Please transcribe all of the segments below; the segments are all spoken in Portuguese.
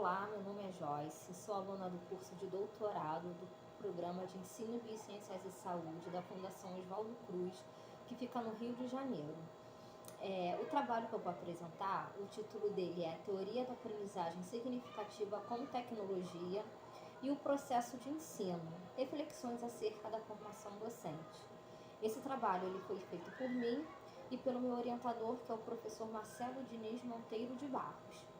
Olá, meu nome é Joyce, sou aluna do curso de doutorado do Programa de Ensino, Biociências e Saúde da Fundação Oswaldo Cruz, que fica no Rio de Janeiro. O trabalho que eu vou apresentar, o título dele é Teoria da Aprendizagem Significativa com Tecnologia e o Processo de Ensino, reflexões acerca da formação docente. Esse trabalho ele foi feito por mim e pelo meu orientador, que é o professor Marcelo Diniz Monteiro de Barros.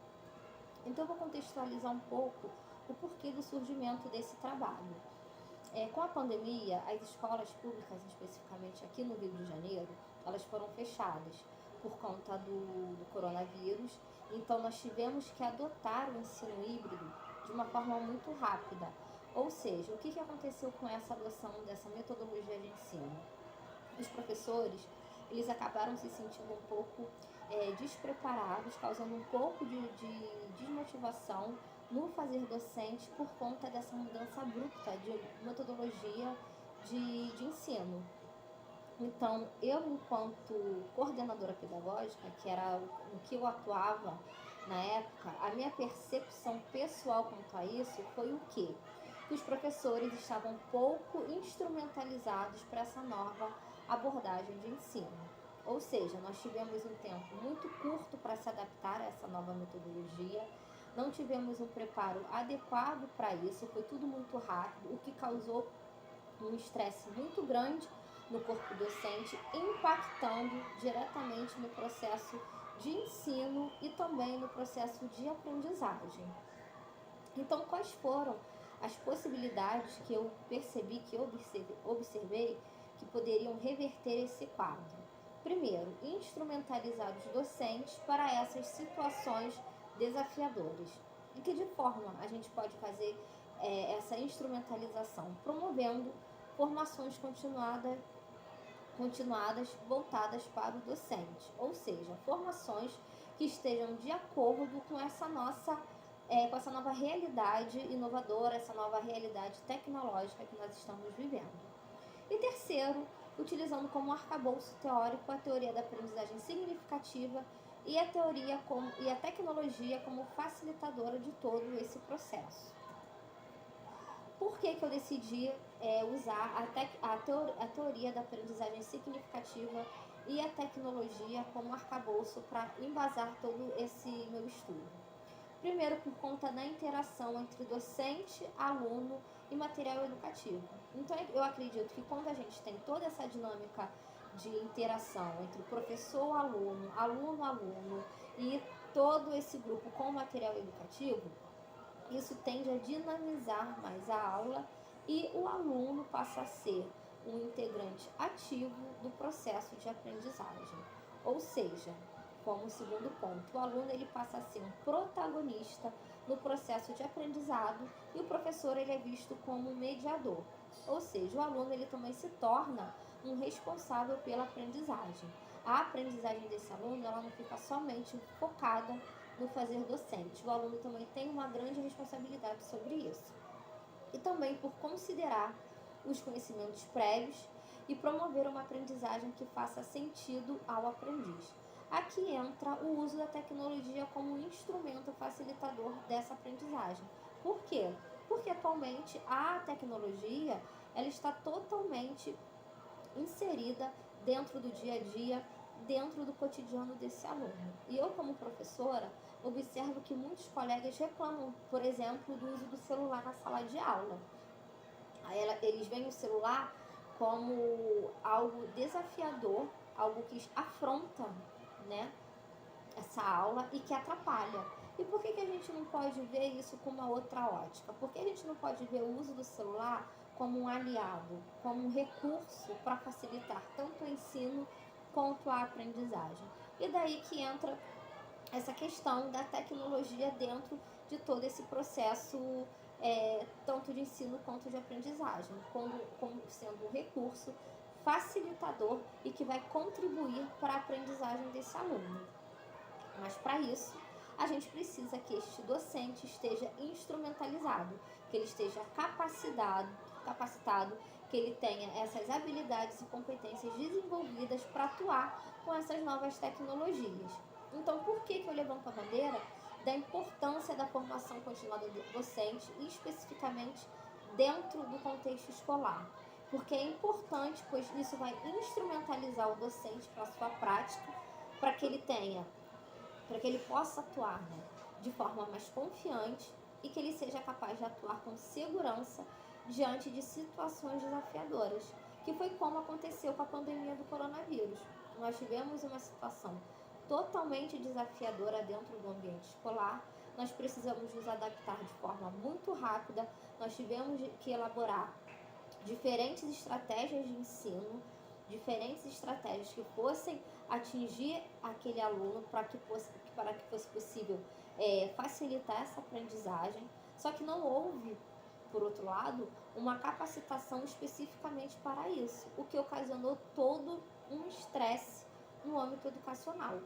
Então, eu vou contextualizar um pouco o porquê do surgimento desse trabalho. Com a pandemia, as escolas públicas, especificamente aqui no Rio de Janeiro, elas foram fechadas por conta do coronavírus. Então, nós tivemos que adotar o ensino híbrido de uma forma muito rápida. Ou seja, o que aconteceu com essa adoção dessa metodologia de ensino? Os professores, eles acabaram se sentindo um pouco despreparados, causando um pouco de desmotivação no fazer docente por conta dessa mudança abrupta de metodologia de ensino. Então, eu, enquanto coordenadora pedagógica, que era o que eu atuava na época, a minha percepção pessoal quanto a isso foi o quê? Que os professores estavam pouco instrumentalizados para essa nova abordagem de ensino. Ou seja, nós tivemos um tempo muito curto para se adaptar a essa nova metodologia, não tivemos um preparo adequado para isso, foi tudo muito rápido, o que causou um estresse muito grande no corpo docente, impactando diretamente no processo de ensino e também no processo de aprendizagem. Então, quais foram as possibilidades que eu percebi, que eu observei, que poderiam reverter esse quadro? Primeiro, instrumentalizar os docentes para essas situações desafiadoras. E que de forma a gente pode fazer essa instrumentalização? Promovendo formações continuadas voltadas para o docente, ou seja, formações que estejam de acordo com essa nova realidade inovadora, essa nova realidade tecnológica que nós estamos vivendo. E terceiro, utilizando como arcabouço teórico a teoria da aprendizagem significativa e a tecnologia como facilitadora de todo esse processo. Por que eu decidi usar a teoria da aprendizagem significativa e a tecnologia como arcabouço para embasar todo esse meu estudo? Primeiro, por conta da interação entre docente, aluno e material educativo. Então, eu acredito que quando a gente tem toda essa dinâmica de interação entre professor, aluno e todo esse grupo com material educativo, isso tende a dinamizar mais a aula e o aluno passa a ser um integrante ativo do processo de aprendizagem. Ou seja, como segundo ponto, o aluno ele passa a ser um protagonista no processo de aprendizado e o professor ele é visto como um mediador. Ou seja, o aluno ele também se torna um responsável pela aprendizagem. A aprendizagem desse aluno ela não fica somente focada no fazer docente. O aluno também tem uma grande responsabilidade sobre isso. E também por considerar os conhecimentos prévios e promover uma aprendizagem que faça sentido ao aprendiz. Aqui entra o uso da tecnologia como um instrumento facilitador dessa aprendizagem. Por quê? Porque atualmente a tecnologia ela está totalmente inserida dentro do dia a dia, dentro do cotidiano desse aluno. E eu, como professora, observo que muitos colegas reclamam, por exemplo, do uso do celular na sala de aula. Eles veem o celular como algo desafiador, algo que afronta, essa aula e que atrapalha. E por que a gente não pode ver isso com uma outra ótica? Por que a gente não pode ver o uso do celular como um aliado, como um recurso para facilitar tanto o ensino quanto a aprendizagem? E daí que entra essa questão da tecnologia dentro de todo esse processo, tanto de ensino quanto de aprendizagem, como sendo um recurso facilitador e que vai contribuir para a aprendizagem desse aluno. Mas para isso, a gente precisa que este docente esteja instrumentalizado, que ele esteja capacitado, que ele tenha essas habilidades e competências desenvolvidas para atuar com essas novas tecnologias. Então, por que eu levanto a bandeira da importância da formação continuada do docente e especificamente dentro do contexto escolar. Porque é importante, pois isso vai instrumentalizar o docente para a sua prática, para que ele tenha, para que ele possa atuar, né, de forma mais confiante e que ele seja capaz de atuar com segurança diante de situações desafiadoras, que foi como aconteceu com a pandemia do coronavírus. Nós tivemos uma situação totalmente desafiadora dentro do ambiente escolar, nós precisamos nos adaptar de forma muito rápida, nós tivemos que elaborar diferentes estratégias de ensino, diferentes estratégias que fossem atingir aquele aluno para que fosse possível facilitar essa aprendizagem. Só que não houve, por outro lado, uma capacitação especificamente para isso, o que ocasionou todo um estresse no âmbito educacional.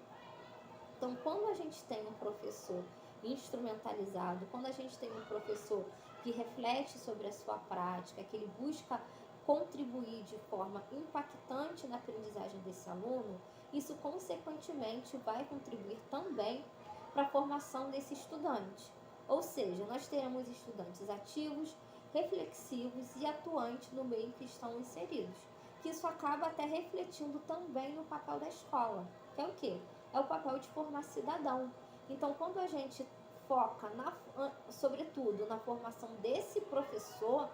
Então, quando a gente tem um professor instrumentalizado, quando a gente tem um professor que reflete sobre a sua prática, que ele busca contribuir de forma impactante na aprendizagem desse aluno, isso consequentemente vai contribuir também para a formação desse estudante. Ou seja, nós teremos estudantes ativos, reflexivos e atuantes no meio que estão inseridos. Que isso acaba até refletindo também no papel da escola, que é o quê? É o papel de formar cidadão. Então, quando a gente foca, sobretudo, na formação desse professor,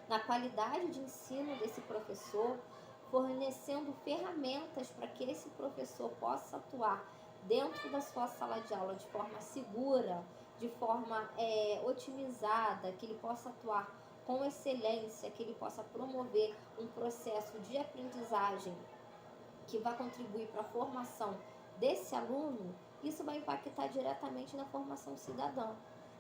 na qualidade de ensino desse professor, fornecendo ferramentas para que esse professor possa atuar dentro da sua sala de aula de forma segura, de forma otimizada, que ele possa atuar com excelência, que ele possa promover um processo de aprendizagem que vai contribuir para a formação desse aluno, isso vai impactar diretamente na formação cidadã,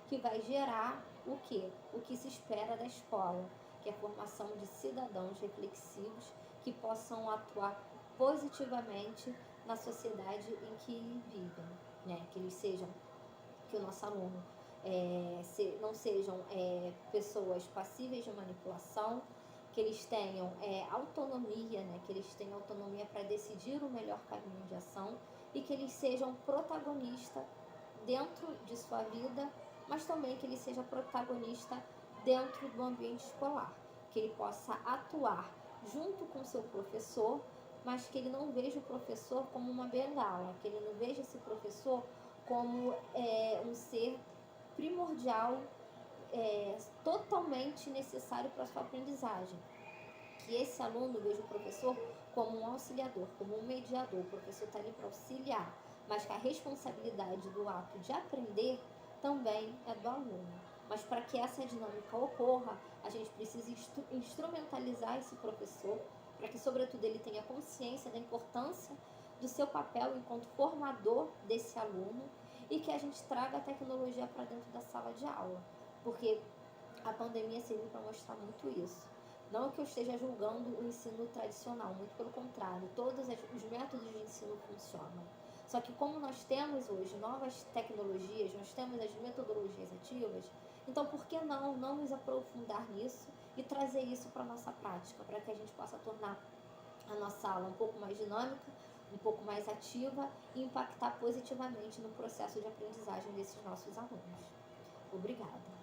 que vai gerar o quê? O que se espera da escola, que é a formação de cidadãos reflexivos que possam atuar positivamente na sociedade em que vivem, né? Que eles sejam, que o nosso aluno não sejam pessoas passíveis de manipulação, que eles tenham autonomia, né? Que eles tenham autonomia para decidir o melhor caminho de ação e que eles sejam protagonistas dentro de sua vida, mas também que ele seja protagonista dentro do ambiente escolar, que ele possa atuar junto com seu professor, mas que ele não veja o professor como uma bengala, que ele não veja esse professor como um ser primordial, totalmente necessário para a sua aprendizagem. Que esse aluno veja o professor como um auxiliador, como um mediador. O professor está ali para auxiliar, mas que a responsabilidade do ato de aprender também é do aluno. Mas para que essa dinâmica ocorra, a gente precisa instrumentalizar esse professor, para que, sobretudo, ele tenha consciência da importância do seu papel enquanto formador desse aluno e que a gente traga a tecnologia para dentro da sala de aula, porque a pandemia serviu para mostrar muito isso. Não que eu esteja julgando o ensino tradicional, muito pelo contrário, todos os métodos de ensino funcionam. Só que como nós temos hoje novas tecnologias, nós temos as metodologias ativas, então por que não nos aprofundar nisso e trazer isso para a nossa prática, para que a gente possa tornar a nossa aula um pouco mais dinâmica, um pouco mais ativa e impactar positivamente no processo de aprendizagem desses nossos alunos. Obrigada.